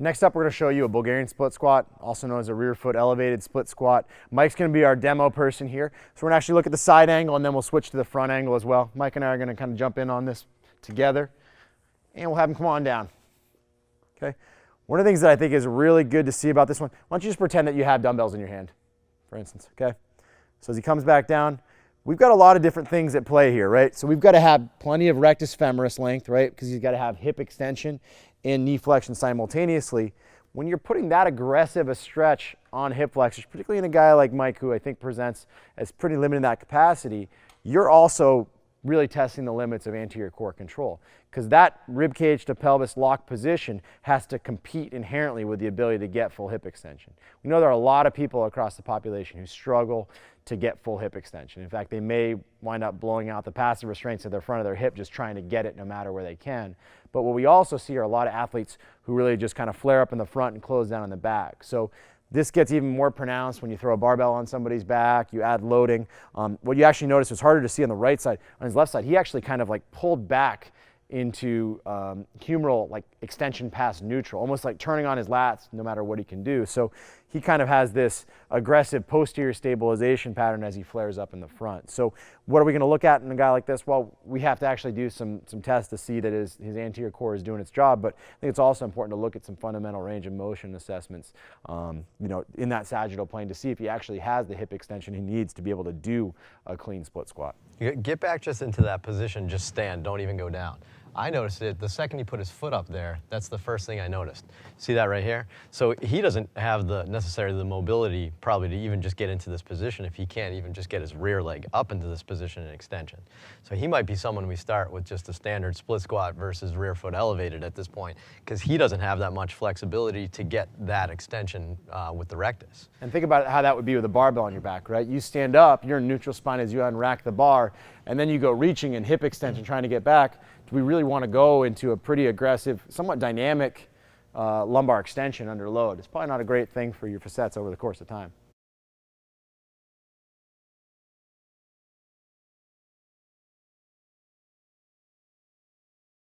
Next up, we're going to show you a Bulgarian split squat, also known as a rear foot elevated split squat. Mike's going to be our demo person here. So we're going to actually look at the side angle and then we'll switch to the front angle as well. Mike and I are going to kind of jump in on this together and we'll have him come on down. Okay. One of the things that I think is really good to see about this one, why don't you just pretend that you have dumbbells in your hand, for instance, okay? So as he comes back down, we've got a lot of different things at play here, right? So we've got to have plenty of rectus femoris length, right? Because he's got to have hip extension and knee flexion simultaneously. When you're putting that aggressive a stretch on hip flexors, particularly in a guy like Mike, who I think presents as pretty limited in that capacity, you're also really testing the limits of anterior core control, because that rib cage to pelvis lock position has to compete inherently with the ability to get full hip extension. We know there are a lot of people across the population who struggle to get full hip extension. In fact, they may wind up blowing out the passive restraints at the front of their hip just trying to get it no matter where they can. But what we also see are a lot of athletes who really just kind of flare up in the front and close down in the back. So this gets even more pronounced when you throw a barbell on somebody's back, you add loading. What you actually notice was harder to see on the right side. On his left side, he actually kind of like pulled back into humeral like extension past neutral, almost like turning on his lats no matter what he can do. So he kind of has this aggressive posterior stabilization pattern as he flares up in the front. So what are we going to look at in a guy like this? Well, we have to actually do some tests to see that his anterior core is doing its job, but I think it's also important to look at some fundamental range of motion assessments in that sagittal plane to see if he actually has the hip extension he needs to be able to do a clean split squat. Get back just into that position, just stand, don't even go down. I noticed it the second he put his foot up there. That's the first thing I noticed. See that right here? So he doesn't have necessarily the mobility probably to even just get into this position if he can't even just get his rear leg up into this position and extension. So he might be someone we start with just a standard split squat versus rear foot elevated at this point, because he doesn't have that much flexibility to get that extension with the rectus. And think about how that would be with a barbell on your back, right? You stand up, you're in neutral spine as you unrack the bar, and then you go reaching and hip extension trying to get back. Do we really want to go into a pretty aggressive, somewhat dynamic lumbar extension under load? It's probably not a great thing for your facets over the course of time.